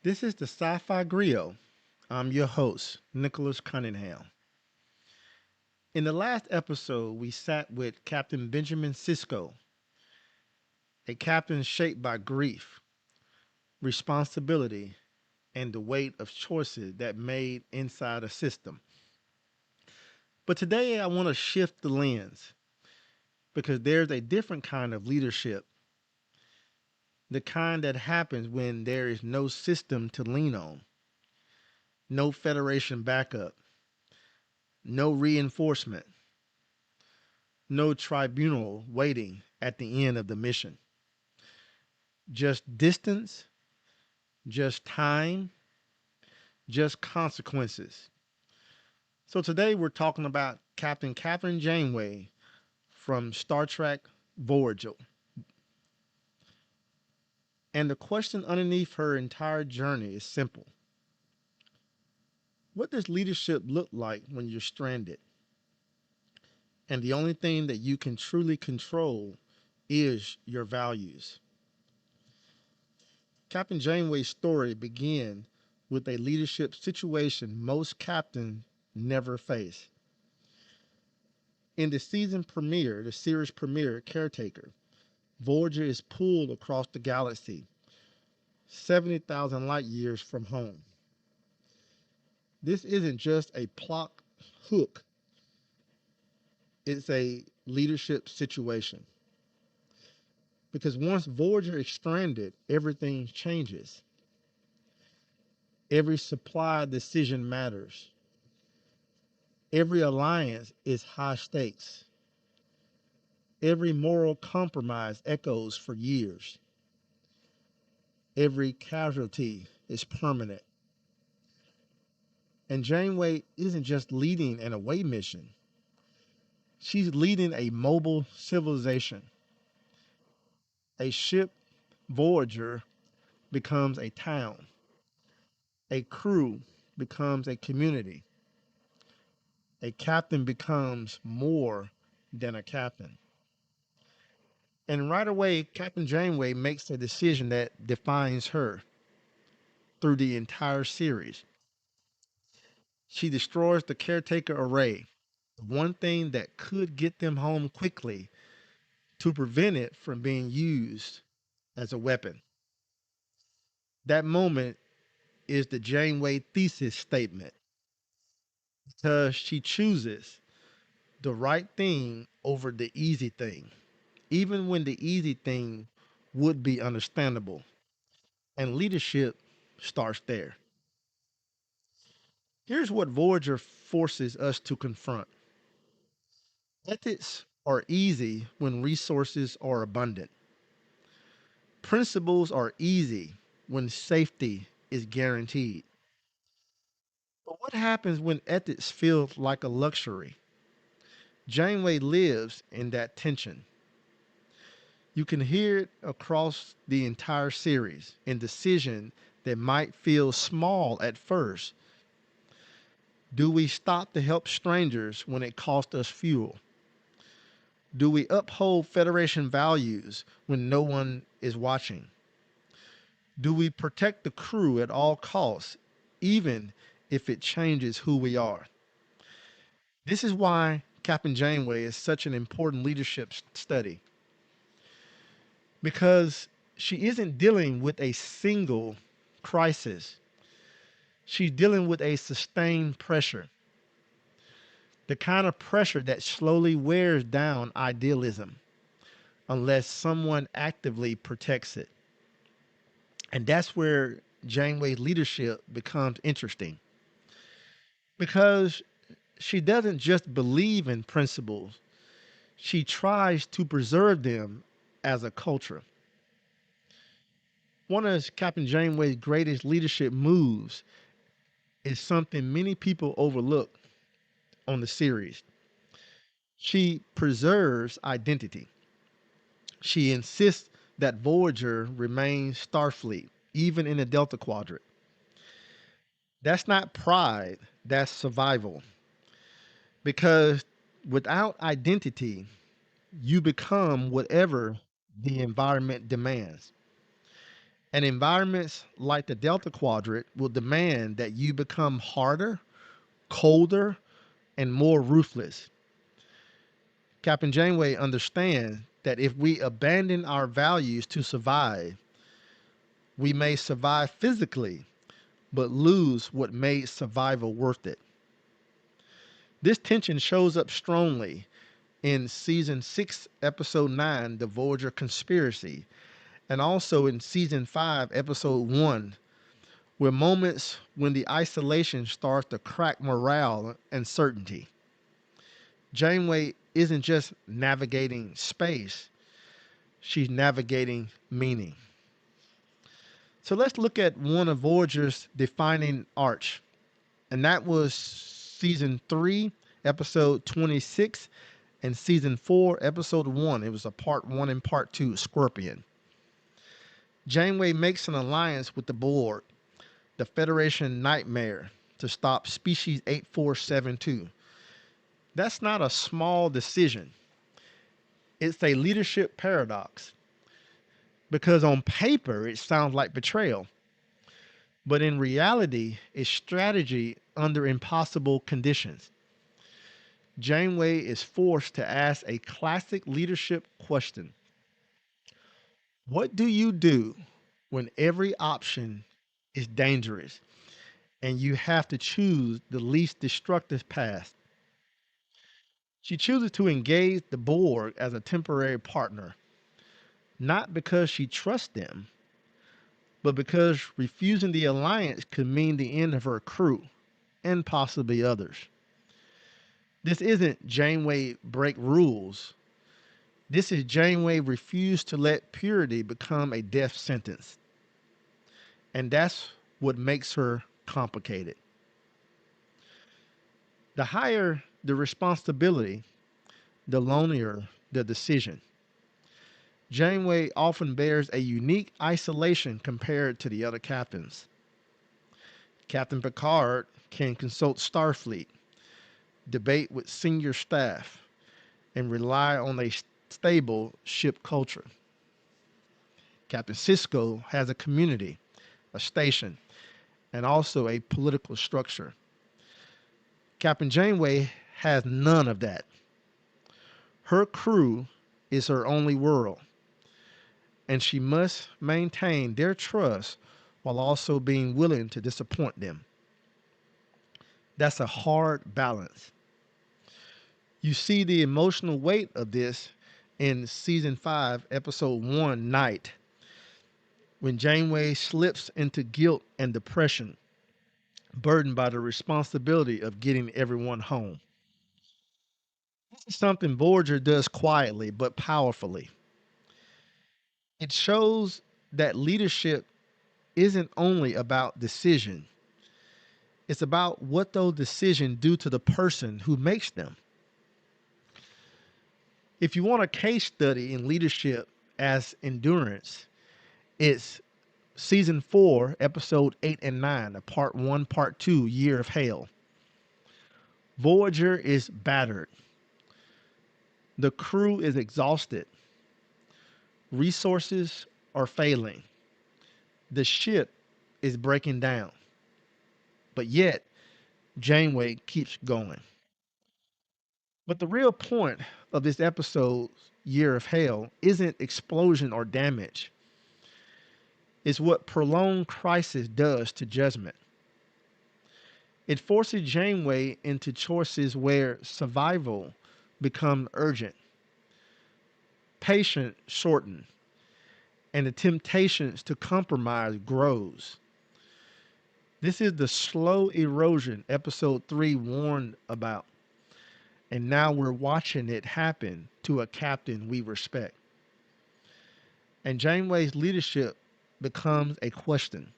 This is the Sci-Fi Griot. I'm your host, Nicholas Cunningham. In the last episode, we sat with Captain Benjamin Sisko, a captain shaped by grief, responsibility, and the weight of choices that made inside a system. But today, I want to shift the lens because there's a different kind of leadership, the kind that happens when there is no system to lean on, no Federation backup, no reinforcement, no tribunal waiting at the end of the mission. Just distance, just time, just consequences. So today we're talking about Captain Kathryn Janeway from Star Trek Voyager. And the question underneath her entire journey is simple. What does leadership look like when you're stranded? And the only thing that you can truly control is your values. Captain Janeway's story began with a leadership situation most captains never face. In the series premiere, Caretaker, Voyager is pulled across the galaxy, 70,000 light years from home. This isn't just a plot hook, it's a leadership situation. Because once Voyager is stranded, everything changes. Every supply decision matters. Every alliance is high stakes. Every moral compromise echoes for years. Every casualty is permanent. And Janeway isn't just leading an away mission, she's leading a mobile civilization. A ship, Voyager, becomes a town. A crew becomes a community. A captain becomes more than a captain. And right away, Captain Janeway makes a decision that defines her through the entire series. She destroys the caretaker array, the one thing that could get them home quickly to prevent it from being used as a weapon. That moment is the Janeway thesis statement because she chooses the right thing over the easy thing, even when the easy thing would be understandable. And leadership starts there. Here's what Voyager forces us to confront. Ethics are easy when resources are abundant. Principles are easy when safety is guaranteed. But what happens when ethics feels like a luxury? Janeway lives in that tension. You can hear it across the entire series in decisions that might feel small at first. Do we stop to help strangers when it costs us fuel? Do we uphold Federation values when no one is watching? Do we protect the crew at all costs, even if it changes who we are? This is why Captain Janeway is such an important leadership study because she isn't dealing with a single crisis. She's dealing with a sustained pressure, the kind of pressure that slowly wears down idealism unless someone actively protects it. And that's where Janeway's leadership becomes interesting because she doesn't just believe in principles, she tries to preserve them as a culture. One of Captain Janeway's greatest leadership moves is something many people overlook on the series. She preserves identity. She insists that Voyager remains Starfleet, even in the Delta Quadrant. That's not pride, that's survival. Because without identity, you become whatever the environment demands. And environments like the Delta Quadrant will demand that you become harder, colder, and more ruthless. Captain Janeway understands that if we abandon our values to survive, we may survive physically, but lose what made survival worth it. This tension shows up strongly in season 6, episode 9, The Voyager Conspiracy, and also in season 5, episode 1, where moments when the isolation starts to crack morale and certainty. Janeway isn't just navigating space, she's navigating meaning. So let's look at one of Voyager's defining arcs, and that was season 3, episode 26, and season 4, episode 1. It was a part 1 and part 2, Scorpion. Janeway makes an alliance with the Borg, the Federation Nightmare, to stop Species 8472. That's not a small decision. It's a leadership paradox because on paper it sounds like betrayal, but in reality, it's strategy under impossible conditions. Janeway is forced to ask a classic leadership question: what do you do when every option is dangerous and you have to choose the least destructive path? She chooses to engage the Borg as a temporary partner, not because she trusts them, but because refusing the alliance could mean the end of her crew and possibly others. This isn't Janeway break rules. This is Janeway refuse to let purity become a death sentence. And that's what makes her complicated. The higher the responsibility, the lonelier the decision. Janeway often bears a unique isolation compared to the other captains. Captain Picard can consult Starfleet, debate with senior staff, and rely on a stable ship culture. Captain Sisko has a community, a station, and also a political structure. Captain Janeway has none of that. Her crew is her only world, and she must maintain their trust while also being willing to disappoint them. That's a hard balance. You see the emotional weight of this in season 5, episode 1, Night, when Janeway slips into guilt and depression, burdened by the responsibility of getting everyone home. This is something Voyager does quietly but powerfully. It shows that leadership isn't only about decision, it's about what those decisions do to the person who makes them. If you want a case study in leadership as endurance, it's season 4, episode 8 and 9, a part 1, part 2, Year of Hail. Voyager is battered. The crew is exhausted. Resources are failing. The ship is breaking down. But yet, Janeway keeps going. But the real point of this episode's Year of Hail isn't explosion or damage. It's what prolonged crisis does to judgment. It forces Janeway into choices where survival becomes urgent, patience shortened, and the temptations to compromise grows. This is the slow erosion episode 3 warned about. And now we're watching it happen to a captain we respect. And Janeway's leadership becomes a question.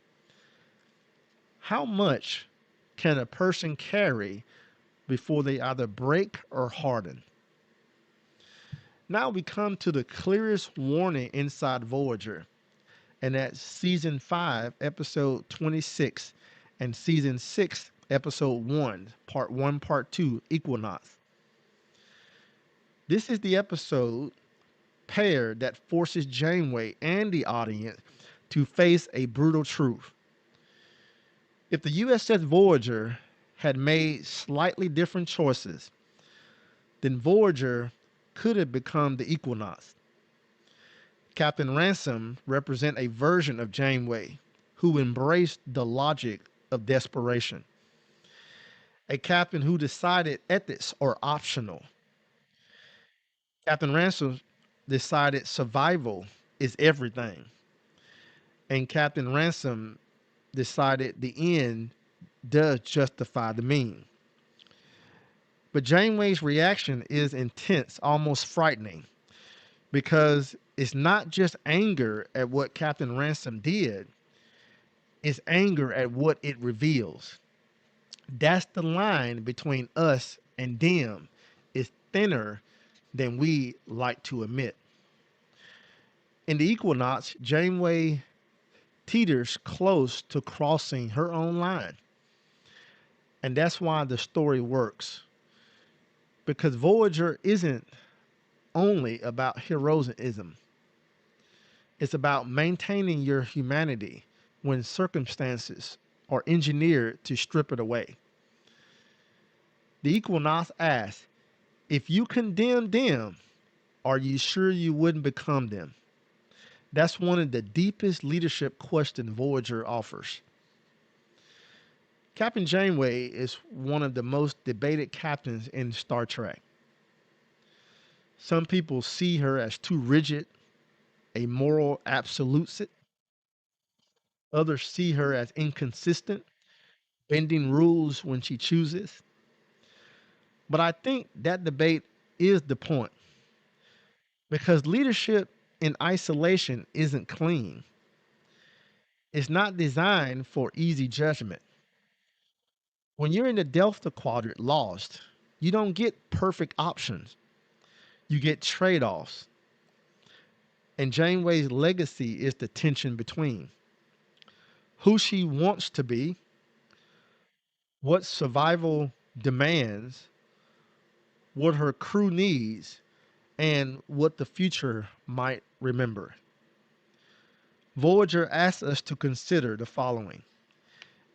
How much can a person carry before they either break or harden? Now we come to the clearest warning inside Voyager, and that's season 5, episode 26, and season 6, episode 1, part 2, Equinox. This is the episode pair that forces Janeway and the audience to face a brutal truth. If the USS Voyager had made slightly different choices, then Voyager could have become the Equinox. Captain Ransom represents a version of Janeway who embraced the logic of desperation. A captain who decided ethics are optional. Captain Ransom decided survival is everything. And Captain Ransom decided the end does justify the mean. But Janeway's reaction is intense, almost frightening, because it's not just anger at what Captain Ransom did, it's anger at what it reveals. That's the line between us and them. It's thinner than we like to admit. In the Equinox, Janeway teeters close to crossing her own line. And that's why the story works. Because Voyager isn't only about heroism, it's about maintaining your humanity when circumstances are engineered to strip it away. The Equinox asks, if you condemn them, are you sure you wouldn't become them? That's one of the deepest leadership questions Voyager offers. Captain Janeway is one of the most debated captains in Star Trek. Some people see her as too rigid, a moral absolutist. Others see her as inconsistent, bending rules when she chooses. But I think that debate is the point because leadership in isolation isn't clean. It's not designed for easy judgment. When you're in the Delta Quadrant lost, you don't get perfect options. You get trade-offs. And Janeway's legacy is the tension between who she wants to be, what survival demands, what her crew needs, and what the future might remember. Voyager asks us to consider the following.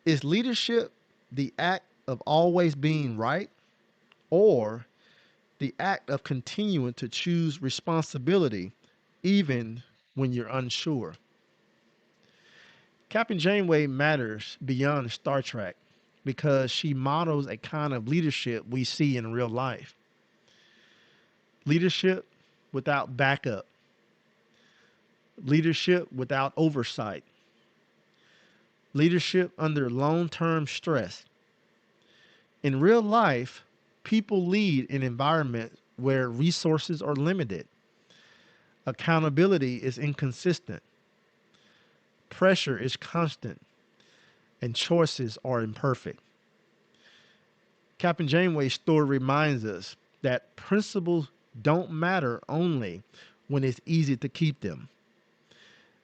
Is leadership the act of always being right, or the act of continuing to choose responsibility even when you're unsure? Captain Janeway matters beyond Star Trek because she models a kind of leadership we see in real life. Leadership without backup, leadership without oversight, leadership under long-term stress. In real life, people lead in environments where resources are limited, accountability is inconsistent, pressure is constant, and choices are imperfect. Captain Janeway's story reminds us that principles don't matter only when it's easy to keep them.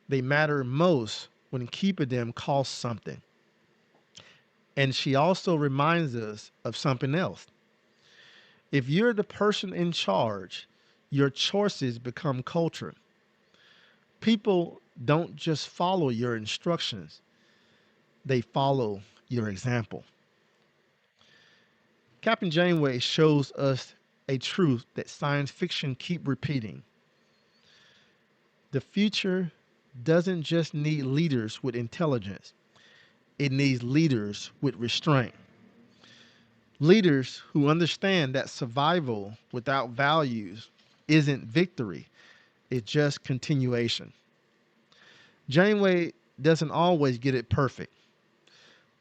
They matter most when keeping them costs something. And she also reminds us of something else. If you're the person in charge, your choices become culture. People don't just follow your instructions, they follow your example. Captain Janeway shows us a truth that science fiction keep repeating. The future doesn't just need leaders with intelligence. It needs leaders with restraint. Leaders who understand that survival without values isn't victory, it's just continuation. Janeway doesn't always get it perfect,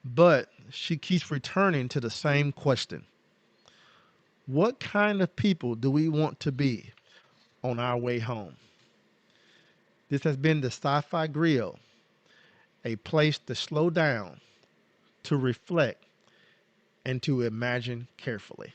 but she keeps returning to the same question. What kind of people do we want to be on our way home? This has been the Sci-Fi Griot, a place to slow down, to reflect, and to imagine carefully.